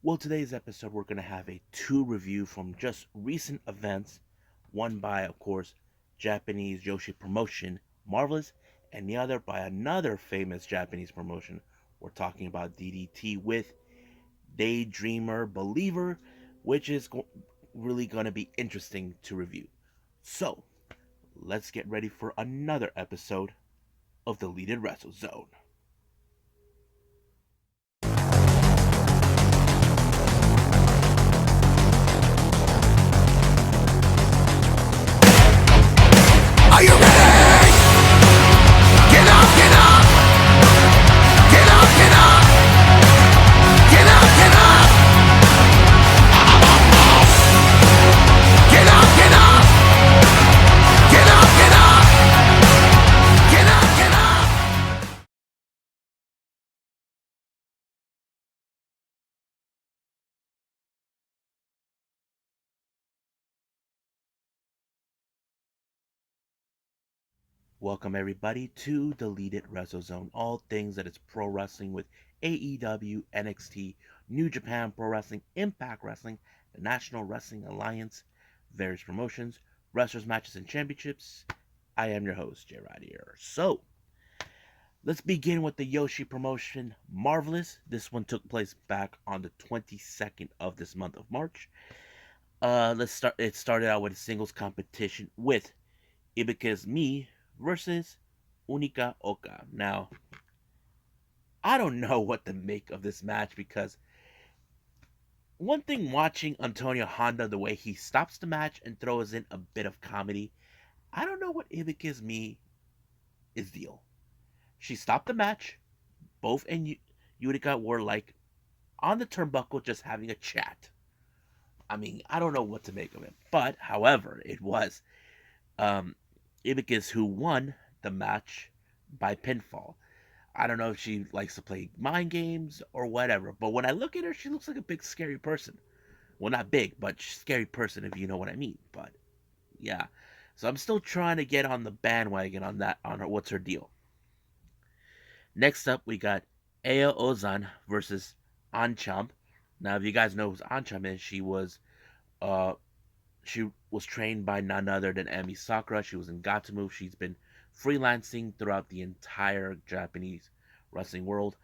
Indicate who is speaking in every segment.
Speaker 1: Well, today's episode, we're going to have a two review from just recent events. One by, of course, Japanese Joshi promotion, Marvelous, and the other by another famous Japanese promotion. We're talking about DDT with Daydreamer Believer, which is really going to be interesting to review. So, let's get ready for another episode of the Deleted Wrestle Zone.
Speaker 2: Are you ready? Get up, get up! Get up, get up! Get up, get up! Get up, get up! Get up, get up! Get up, get up!
Speaker 1: Welcome everybody to Deleted Wrestle Zone, all things that is pro wrestling with AEW, NXT, New Japan Pro Wrestling, Impact Wrestling, the National Wrestling Alliance, various promotions, wrestlers, matches, and championships. I am your host, J. Rod here. So, let's begin with the Yoshi promotion, Marvelous. This one took place back on the 22nd of this month of March. Let's start. It started out with a singles competition with Ibika's Me versus Unika Oka. Now, I don't know what to make of this match because one thing watching Antonio Honda, the way he stops the match and throws in a bit of comedy, I don't know what Ibika's Me is deal. She stopped the match. Both and Unika were like on the turnbuckle just having a chat. I mean, I don't know what to make of it. But, however, it was Ibicus who won the match by pinfall. I don't know if she likes to play mind games or whatever, but when I look at her, she looks like a big, scary person. Well, not big, but scary person, if you know what I mean. But yeah, so I'm still trying to get on the bandwagon on that. On her, what's her deal? Next up, we got Aya Ozan versus Ancham. Now, if you guys know who Ancham is, uh she was trained by none other than Emi Sakura. She was in Gatomu. She's been freelancing throughout the entire Japanese wrestling world.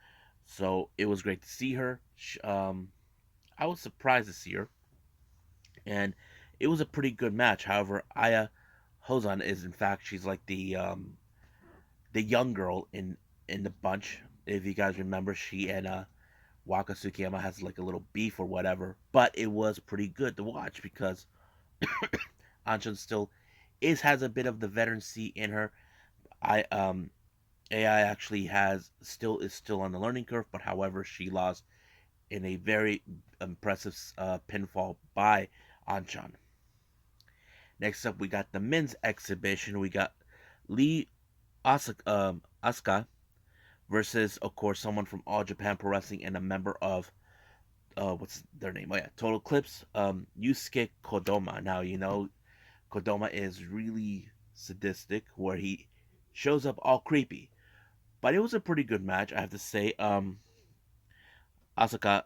Speaker 1: So it was great to see her. I was surprised to see her, and it was a pretty good match. However, Aya Hozan is in fact she's like the young girl in the bunch. If you guys remember, she and Waka Tsukiyama has like a little beef or whatever. But it was pretty good to watch because Anshan still has a bit of the veterancy in her. I AI actually is still on the learning curve, but however she lost in a very impressive pinfall by Anshan. Next up, we got the men's exhibition. We got Lee Asuka versus, of course, someone from All Japan Pro Wrestling and a member of what's their name? Oh yeah, Total Eclipse. Yusuke Kodama. Now you know Kodama is really sadistic, where he shows up all creepy. But it was a pretty good match, I have to say. Asaka,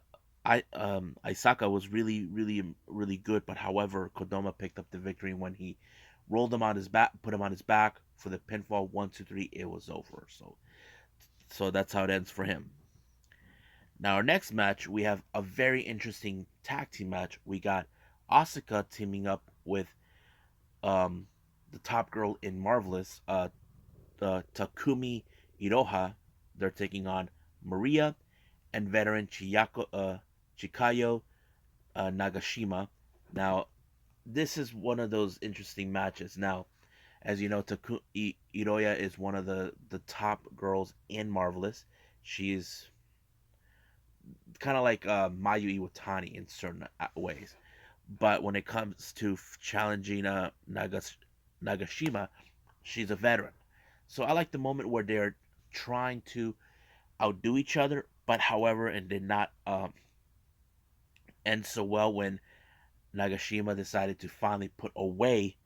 Speaker 1: Isaka was really good, but however, Kodama picked up the victory when he rolled him on his back, put him on his back for the pinfall. 1, 2, 3, it was over. So that's how it ends for him. Now our next match, we have a very interesting tag team match. We got Asuka teaming up with um, the top girl in Marvelous, Takumi Iroha. They're taking on Maria and veteran Chikayo Nagashima. Now, this is one of those interesting matches. Now, as you know, Iroya is one of the top girls in Marvelous. She's kind of like Mayu Iwatani in certain ways. But when it comes to challenging Nagashima, she's a veteran. So I like the moment where they're trying to outdo each other, but however, and did not end so well when Nagashima decided to finally put away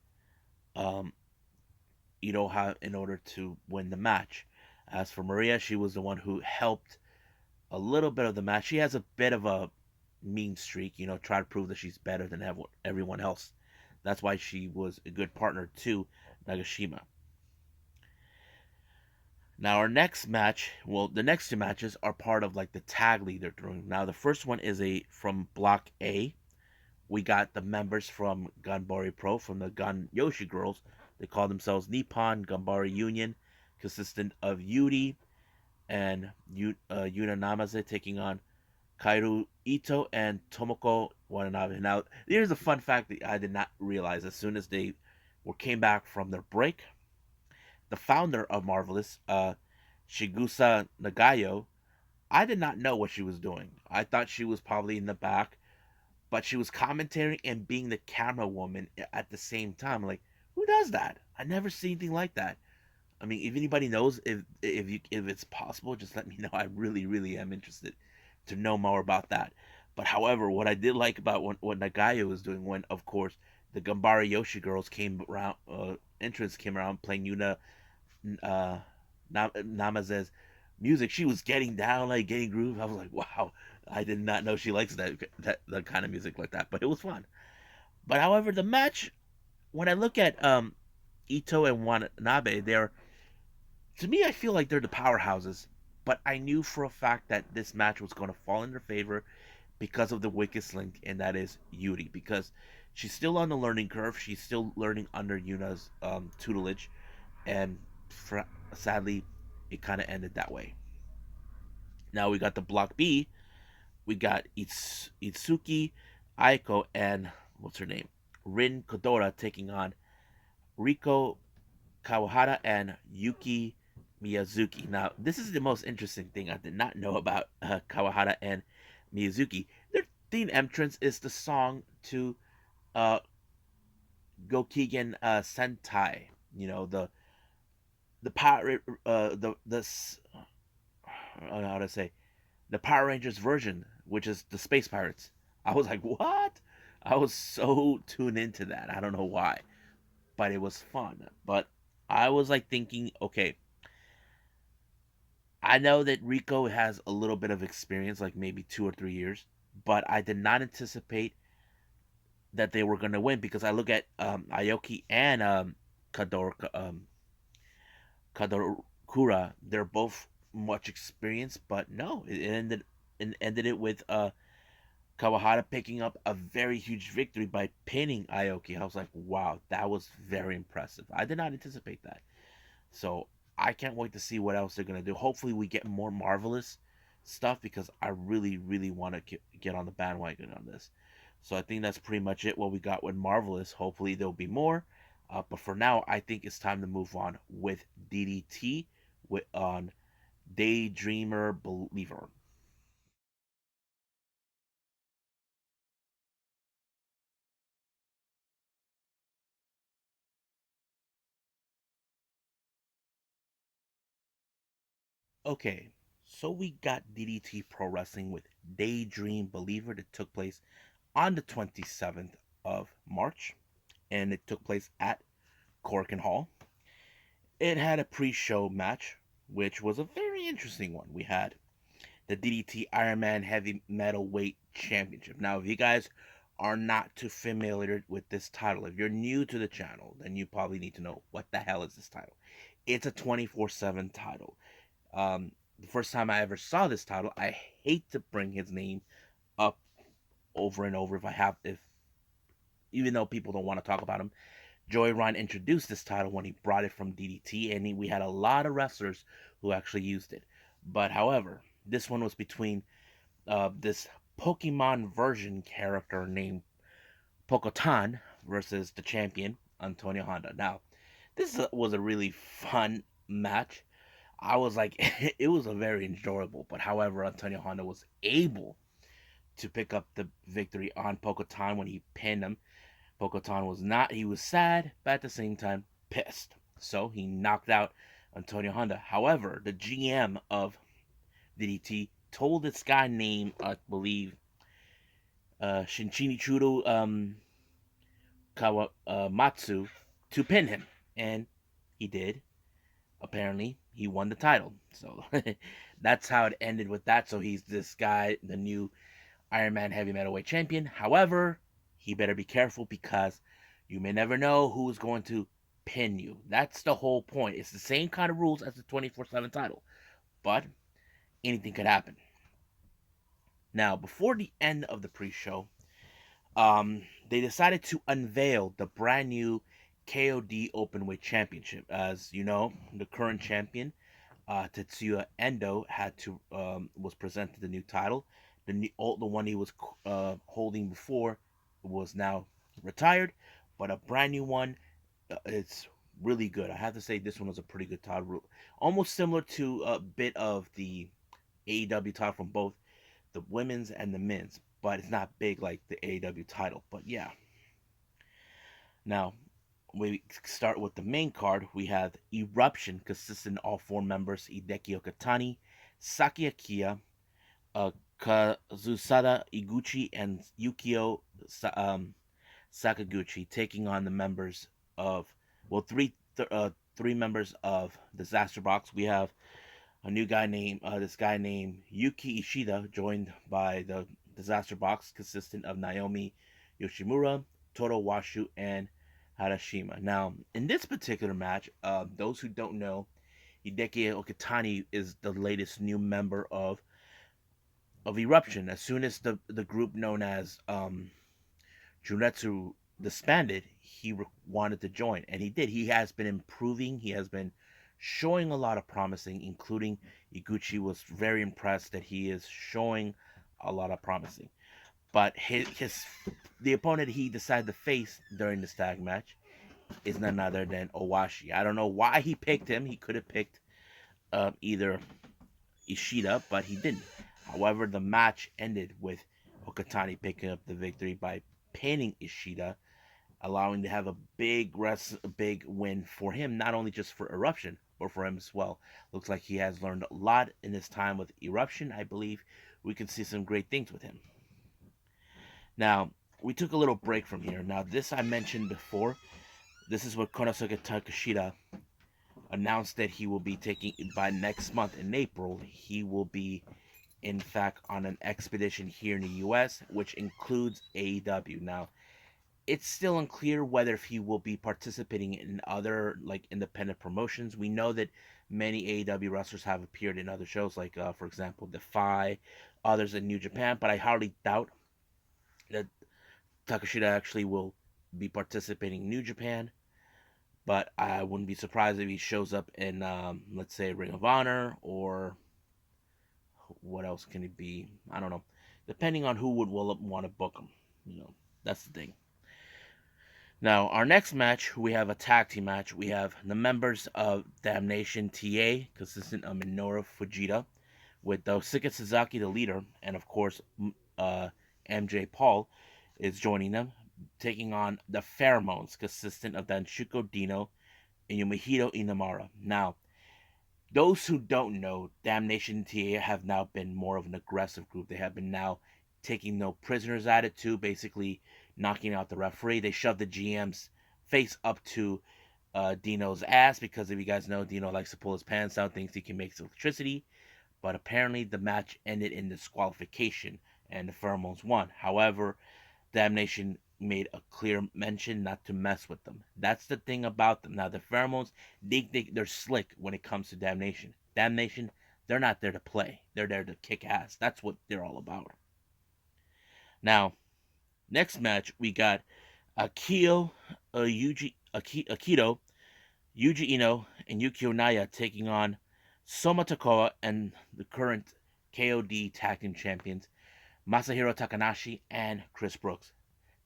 Speaker 1: um, Iroha in order to win the match. As for Maria, she was the one who helped a little bit of the match. She has a bit of a mean streak, try to prove that she's better than everyone else. That's why she was a good partner to Nagashima. Now our next match, well, the next two matches are part of like the tag league they're doing. Now the first one is a from Block A. We got the members from Ganbare Pro from the Gun Yoshi girls. They call themselves Nippon Ganbare Union, consistent of Yuri and Yuna Namaze taking on Kairu Ito and Tomoko Watanabe. Now, here's a fun fact that I did not realize as soon as they came back from their break. The founder of Marvelous, Shigusa Nagayo, I did not know what she was doing. I thought she was probably in the back, but she was commentating and being the camera woman at the same time. Like, who does that? I never see anything like that. I mean, if anybody knows if it's possible, just let me know. I really, really am interested to know more about that. But however, what I did like about what Nagaya was doing when, of course, the Gambara Yoshi girls came around, entrance came around playing Yuna uh, Namaze's music, she was getting down, like getting groove. I was like, wow, I did not know she likes that kind of music like that. But it was fun. But however, the match, when I look at Ito and Watanabe, they're to me, I feel like they're the powerhouses. But I knew for a fact that this match was going to fall in their favor because of the weakest link, and that is Yuri. Because she's still on the learning curve. She's still learning under Yuna's tutelage, and sadly, it kind of ended that way. Now we got the Block B. We got Itsuki Aiko and what's her name? Rin Kodora taking on Riko Kawahara and Yuki Miyazuki. Now, this is the most interesting thing I did not know about Kawahara and Miyazuki. Their theme entrance is the song to uh, Gokigen Sentai. The power how to say the Power Rangers version, which is the Space Pirates. I was like, what? I was so tuned into that. I don't know why, but it was fun. But I was like thinking, okay, I know that Rico has a little bit of experience, like maybe 2 or 3 years, but I did not anticipate that they were going to win because I look at Aoki and Kador, Kadokura. They're both much experienced, but no, it ended it with Kawahara picking up a very huge victory by pinning Aoki. I was like, wow, that was very impressive. I did not anticipate that. So I can't wait to see what else they're gonna do. Hopefully, we get more Marvelous stuff because I really, really want to get on the bandwagon on this. So I think that's pretty much it. What we got with Marvelous. Hopefully, there'll be more. But for now, I think it's time to move on with DDT on Daydreamer Believer. Okay, so we got DDT Pro Wrestling with Daydream Believer that took place on the 27th of March, and it took place at Corkin Hall. It had a pre-show match, which was a very interesting one. We had the DDT Iron Man Heavy Metal Weight Championship. Now, if you guys are not too familiar with this title, if you're new to the channel, then you probably need to know what the hell is this title. It's a 24/7 title. The first time I ever saw this title, I hate to bring his name up over and over if even though people don't want to talk about him. Joey Ryan introduced this title when he brought it from DDT, and we had a lot of wrestlers who actually used it. But however, this one was between this Pokemon version character named Pokotan versus the champion Antonio Honda. Now, this was a really fun match. I was like, it was a very enjoyable. But however, Antonio Honda was able to pick up the victory on Pokotan when he pinned him. Pokotan was not, he was sad, but at the same time pissed. So he knocked out Antonio Honda. However, the GM of DDT told this guy named, I believe, Shinchinichiro Kawamatsu to pin him. And he did. Apparently, he won the title. So that's how it ended with that. So he's this guy, the new Iron Man Heavy Metalweight Champion. However, he better be careful because you may never know who's going to pin you. That's the whole point. It's the same kind of rules as the 24/7 title, but anything could happen. Now, before the end of the pre-show, they decided to unveil the brand new KOD Openweight Championship. As you know, the current champion, Tetsuya Endo, had to was presented the new title. The one he was holding before was now retired, but a brand new one. It's really good. I have to say this one was a pretty good title, almost similar to a bit of the AEW title from both the women's and the men's, but it's not big like the AEW title. But yeah, now we start with the main card. We have Eruption, consisting of all four members: Hideki Okatani, Saki Akia, uh, Kazusada Iguchi, and Yukio Sakaguchi, taking on the members of three members of Disaster Box. We have a new guy named this guy named Yuki Ishida, joined by the Disaster Box, consisting of Naomi Yoshimura, Toro Washu, and Harashima. Now, in this particular match, those who don't know, Hideki Okatani is the latest new member of Eruption. As soon as the group known as Junetsu disbanded, he wanted to join, and he did. He has been improving. He has been showing a lot of promising, including Iguchi was very impressed that he is showing a lot of promising. But his the opponent he decided to face during this tag match is none other than Owashi. I don't know why he picked him. He could have picked either Ishida, but he didn't. However, the match ended with Okatani picking up the victory by pinning Ishida, allowing to have a big win for him, not only just for Eruption, but for him as well. Looks like he has learned a lot in his time with Eruption. I believe we can see some great things with him. Now, we took a little break from here. Now, this I mentioned before. This is what Konosuke Takeshita announced that he will be taking by next month in April. He will be, in fact, on an expedition here in the U.S., which includes AEW. Now, it's still unclear whether he will be participating in other like independent promotions. We know that many AEW wrestlers have appeared in other shows, like for example, Defy, others in New Japan. But I hardly doubt that Takeshita actually will be participating in New Japan. But I wouldn't be surprised if he shows up in, let's say, Ring of Honor, or what else can it be? I don't know. Depending on who would want to book him. That's the thing. Now, our next match, we have a tag team match. We have the members of Damnation TA, consistent of Minoru Fujita, with Daisuke Sasaki, the leader, and of course, MJ Paul is joining them, taking on the Pheromones, consistent of Danshuko Dino and Yumehito Inamura. Now, those who don't know, Damnation TA have now been more of an aggressive group. They have been now taking no prisoners attitude, basically knocking out the referee. They shoved the GM's face up to Dino's ass because, if you guys know, Dino likes to pull his pants down, thinks he can make electricity. But apparently the match ended in disqualification and the Pheromones won. However, Damnation made a clear mention not to mess with them. That's the thing about them. Now, the Pheromones, they're slick when it comes to Damnation. Damnation, they're not there to play. They're there to kick ass. That's what they're all about. Now, next match, we got Akito, Yuji Ino, and Yukio Naya taking on Soma Takoa and the current KOD Tag Team Champions, Masahiro Takanashi and Chris Brooks.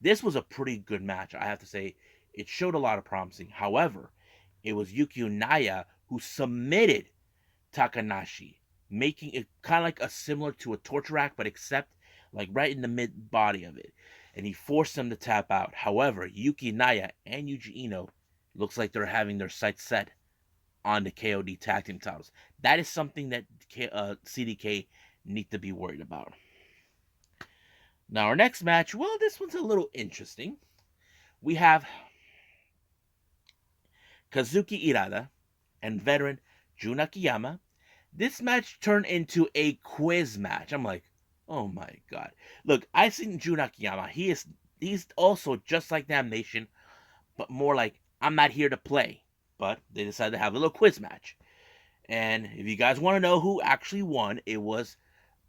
Speaker 1: This was a pretty good match, I have to say. It showed a lot of promising. However, it was Yukio Naya who submitted Takanashi, making it kind of like a similar to a torture rack, but except like right in the mid body of it. And he forced him to tap out. However, Yuki Naya and Yuji Ino looks like they're having their sights set on the KOD tag team titles. That is something that CDK need to be worried about. Now, our next match, well, this one's a little interesting. We have Kazuki Irada and veteran Jun Akiyama. This match turned into a quiz match. I'm like, Oh my god. Look, I've seen Jun Akiyama. He's also just like Damnation, but more like I'm not here to play. But they decided to have a little quiz match. And if you guys want to know who actually won, it was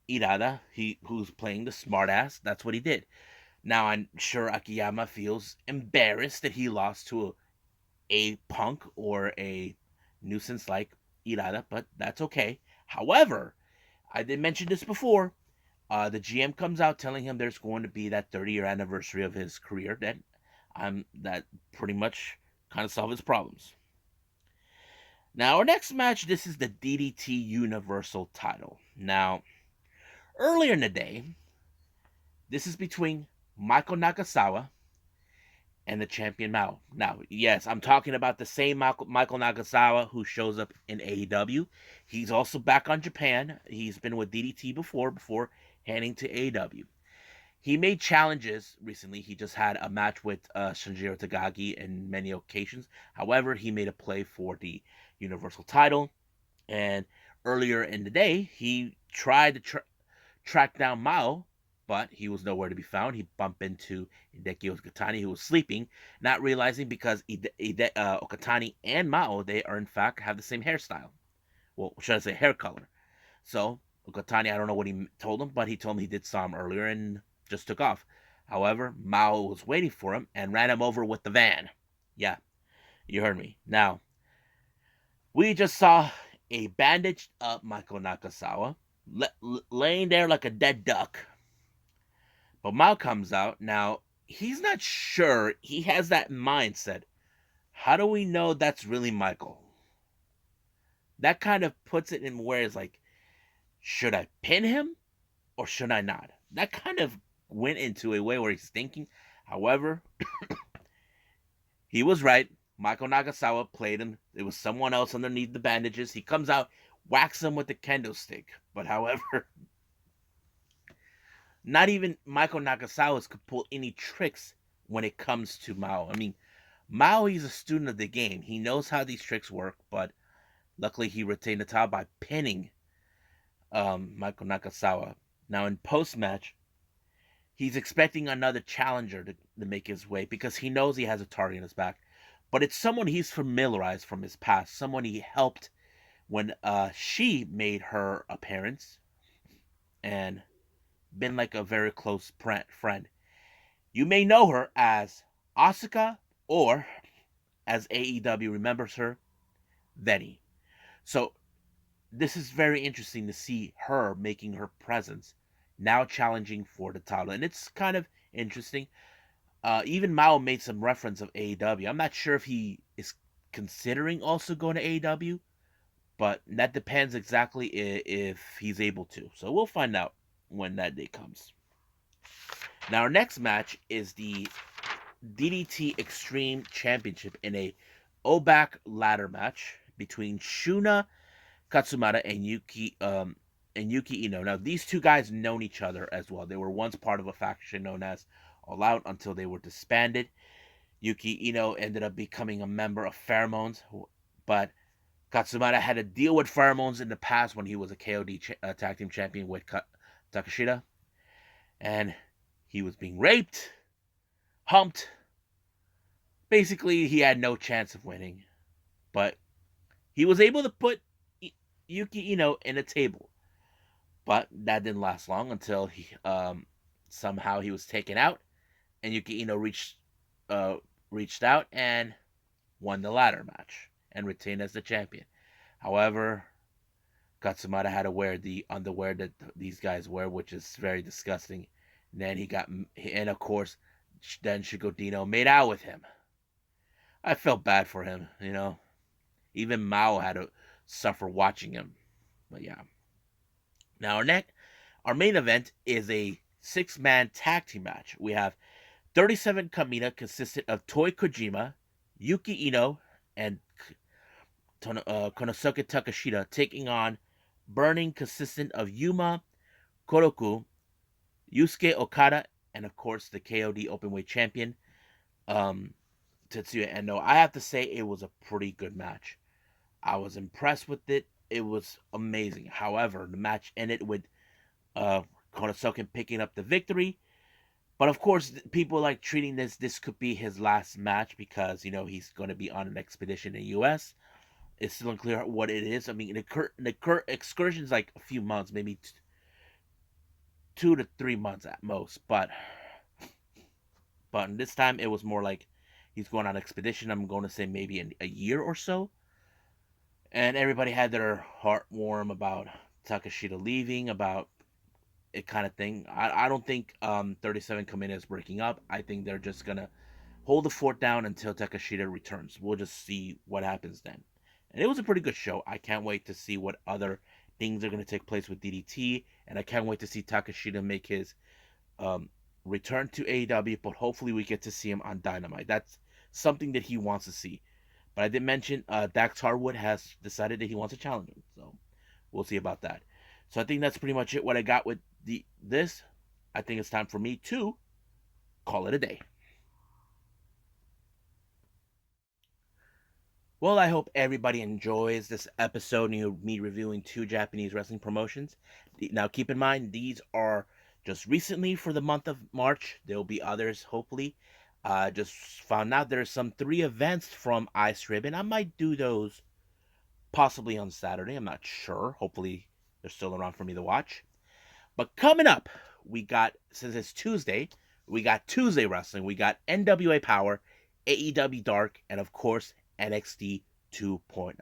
Speaker 1: Irada. Who's playing the smartass. That's what he did. Now I'm sure Akiyama feels embarrassed that he lost to a punk or a nuisance like Irada, but that's okay. However, I did mention this before. The GM comes out telling him there's going to be that 30-year anniversary of his career. That pretty much kind of solves his problems. Now our next match, this is the DDT Universal Title. Now earlier in the day, this is between Michael Nakasawa and the champion Mao. Now, yes, I'm talking about the same Michael Nakasawa who shows up in AEW. He's also back on Japan. He's been with DDT before handing to AEW. He made challenges recently. He just had a match with Shinjiro Tagagi in many occasions. However, he made a play for the Universal title. And earlier in the day, he tried to track down Mao, but he was nowhere to be found. He bumped into Hideki Okatani, who was sleeping, not realizing because Okatani and Mao, they are in fact have the same hairstyle. Well, should I say hair color? So Okatani, I don't know what he told him, but he told him he did saw him earlier and just took off. However, Mao was waiting for him and ran him over with the van. Yeah, you heard me. Now, we just saw a bandaged up Michael Nakasawa laying there like a dead duck. But Mao comes out. Now, he's not sure. He has that mindset. How do we know that's really Michael? That kind of puts it in where it's like, should I pin him or should I not? That kind of went into a way where he's thinking. However, he was right. Michael Nagasawa played him. It was someone else underneath the bandages. He comes out, whacks him with the kendo stick. But however, not even Michael Nagasawa could pull any tricks when it comes to Mao. I mean, Mao, he's a student of the game. He knows how these tricks work, but luckily he retained the title by pinning Michael Nakasawa. Now in post match, he's expecting another challenger to make his way because he knows he has a target in his back. But it's someone he's familiarized from his past, someone he helped when she made her appearance and been like a very close friend. You may know her as Asuka or, as AEW remembers her, Veni. So this is very interesting to see her making her presence now challenging for the title. And it's kind of interesting. Even Mao made some reference of AEW. I'm not sure if he is considering also going to AEW, but that depends exactly if he's able to. So we'll find out when that day comes. Now, our next match is the DDT Extreme Championship in a OBAC ladder match between Shuna Katsumata and Yuki Ino. Now, these two guys known each other as well. They were once part of a faction known as All Out until they were disbanded. Yuki Ino ended up becoming a member of Pheromones, but Katsumata had to deal with Pheromones in the past when he was a KOD tag team champion with Takashita, and he was being raped, humped. Basically, he had no chance of winning, but he was able to put Yuki Ino in a table. But that didn't last long until somehow he was taken out, and Yuki Ino reached out and won the ladder match and retained as the champion. However, Katsumata had to wear the underwear that these guys wear, which is very disgusting. And then and of course, then Shigodino made out with him. I felt bad for him, you know. Even Mao had to suffer watching him. But yeah. Now our main event is a 6-man tag team match. We have 37 Kamina consisted of Toi Kojima, Yuki Ino, and Konosuke Takashita taking on Burning consistent of Yuma, Koroku, Yusuke Okada, and of course the KOD Openweight Champion, Tetsuya Endo. I have to say it was a pretty good match. I was impressed with it. It was amazing. However, the match ended with Konosuke picking up the victory. But of course, people like treating this could be his last match because he's going to be on an expedition in the U.S. It's still unclear what it is. I mean, the excursion's like a few months, maybe 2 to 3 months at most. But this time it was more like he's going on an expedition. I'm going to say maybe a year or so. And everybody had their heart warm about Takashita leaving, about it kind of thing. I don't think 37 Kamina is breaking up. I think they're just gonna hold the fort down until Takashita returns. We'll just see what happens then. And it was a pretty good show. I can't wait to see what other things are going to take place with DDT, and I can't wait to see Takashita make his um, return to AEW. But hopefully, we get to see him on Dynamite. That's something that he wants to see. But I did mention Dax Harwood has decided that he wants to challenge him, so we'll see about that. So I think that's pretty much it. What I got with this, I think it's time for me to call it a day. Well, I hope everybody enjoys this episode of me reviewing 2 Japanese wrestling promotions. Now, keep in mind, these are just recently for the month of March. There will be others, hopefully. Just found out there's some 3 events from Ice Ribbon. I might do those possibly on Saturday. I'm not sure. Hopefully, they're still around for me to watch. But coming up, we got, since it's Tuesday, we got Tuesday Wrestling. We got NWA Power, AEW Dark, and of course, NXT 2.0.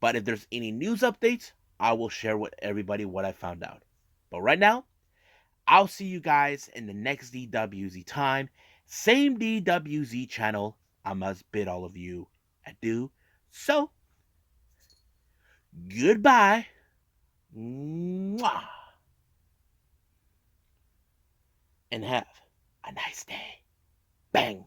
Speaker 1: But if there's any news updates, I will share with everybody what I found out. But right now, I'll see you guys in the next DWZ time. Same DWZ channel. I must bid all of you adieu. So, goodbye. Mwah. And have a nice day. Bang.